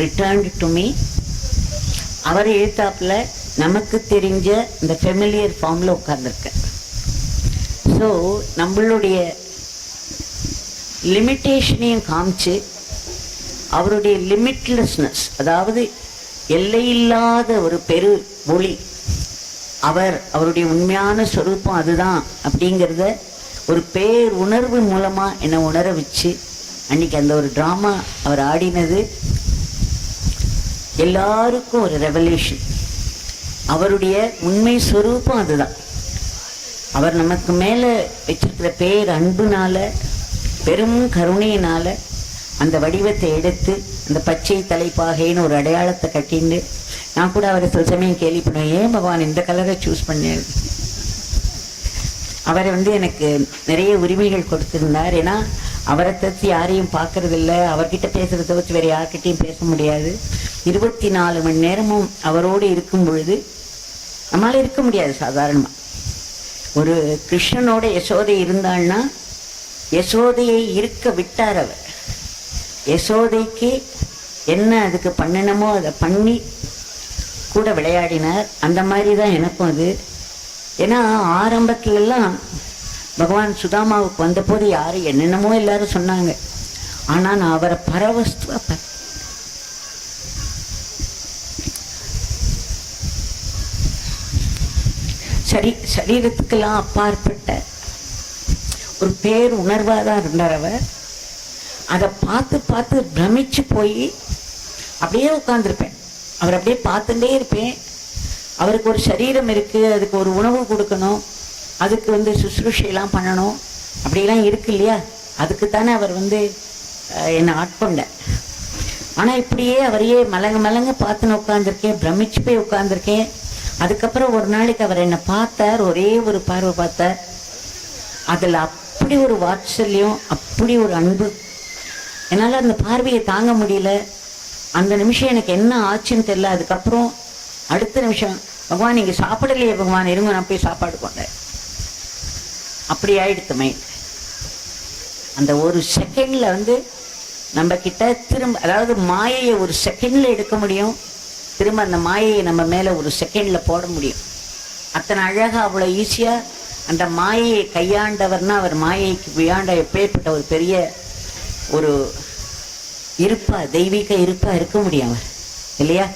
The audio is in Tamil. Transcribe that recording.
returned to me. அவர் எழுத்தாப்புல நமக்கு தெரிஞ்ச இந்த ஃபெமிலியர் ஃபார்மில் உட்கார்ந்துருக்க. ஸோ நம்மளுடைய லிமிட்டேஷனையும் காமிச்சு அவருடைய லிமிட்லெஸ்னஸ், அதாவது எல்லையில்லாத ஒரு பெரு ஒளி, அவருடைய உண்மையான சொரூபம் அதுதான் அப்படிங்கிறத ஒரு பேர் உணர்வு மூலமாக என்னை உணர வச்சு அன்றைக்கி அந்த ஒரு ட்ராமா அவர் ஆடினது எல்லாருக்கும் ஒரு ரெவல்யூஷன். அவருடைய உண்மை சொரூபம் அதுதான். அவர் நமக்கு மேலே வச்சிருக்கிற பேர் அன்புனால, பெரும் கருணையினால அந்த வடிவத்தை எடுத்து அந்த பச்சை தலைப்பாகைன்னு ஒரு அடையாளத்தை கட்டின்னு, நான் கூட அவரை சில சமயம் கேள்வி பண்ணுவேன், ஏன் பகவான் இந்த கலரை சூஸ் பண்ணேன். அவரை எனக்கு நிறைய உரிமைகள் கொடுத்திருந்தார். ஏன்னா அவரை தவிர்த்து யாரையும் பார்க்கறதில்ல, அவர்கிட்ட பேசுகிறத தவிர்த்து வேறு யார்கிட்டையும் பேச முடியாது. 24 மணி நேரமும் அவரோடு இருக்கும் பொழுது நம்மளால இருக்க முடியாது. சாதாரணமாக ஒரு கிருஷ்ணனோட யசோதை இருந்தாள்னா யசோதையை இருக்க விட்டார். அவர் யசோதைக்கு என்ன அதுக்கு பண்ணணுமோ அதை பண்ணி கூட விளையாடினார். அந்த மாதிரி தான் எனக்கும் அது. ஏன்னா ஆரம்பத்துலலாம் பகவான் சுதாமாவுக்கு வந்தபோது யாரும் என்னென்னமோ எல்லாரும் சொன்னாங்க. ஆனால் நான் அவரை பரவஸ்துவ சரீரத்துக்கெல்லாம் அப்பாற்பட்ட ஒரு பேர் உணர்வாக தான் இருந்தார் அவர். அதை பார்த்து பார்த்து பிரமிச்சு போய் அப்படியே உட்காந்துருப்பேன். அவர் அப்படியே பார்த்துட்டே இருப்பேன். அவருக்கு ஒரு சரீரம் இருக்குது, அதுக்கு ஒரு உணவு கொடுக்கணும், அதுக்கு சுசுரூஷையெல்லாம் பண்ணணும், அப்படிலாம் இருக்கு இல்லையா. அதுக்கு தானே அவர் என்னை ஆட்கொண்ட. ஆனால் இப்படியே அவரையே மலங்க பார்த்துன்னு உட்காந்துருக்கேன், பிரமிச்சு போய் உட்காந்துருக்கேன். அதுக்கப்புறம் ஒரு நாளைக்கு அவர் என்னை பார்த்தார், ஒரே ஒரு பார்வை பார்த்தார். அதில் அப்படி ஒரு வாத்சல்யம், அப்படி ஒரு அன்பு, என்னால் அந்த பார்வையை தாங்க முடியல. அந்த நிமிஷம் எனக்கு என்ன ஆச்சுன்னு தெரியல. அதுக்கப்புறம் அடுத்த நிமிஷம், பகவான் நீங்கள் சாப்பிடலையே பகவான், இருங்க நான் போய் சாப்பாடு கொண்டேன். அப்படி ஆயிடுத்து மைண்ட். அந்த ஒரு செகண்டில் நம்ம கிட்ட திரும்ப, அதாவது மாயையை ஒரு செகண்டில் எடுக்க முடியும், திரும்ப அந்த மாயையை நம்ம மேலே ஒரு செகண்டில் போட முடியும். அத்தனை அழகாக அவ்வளோ ஈஸியாக அந்த மாயையை கையாண்டவர்னா அவர் மாயைக்கு வியாண்ட எப்பேற்பட்ட ஒரு பெரிய ஒரு இருப்பா, தெய்வீக இருப்பா இருக்க முடியும் அவர் இல்லையா.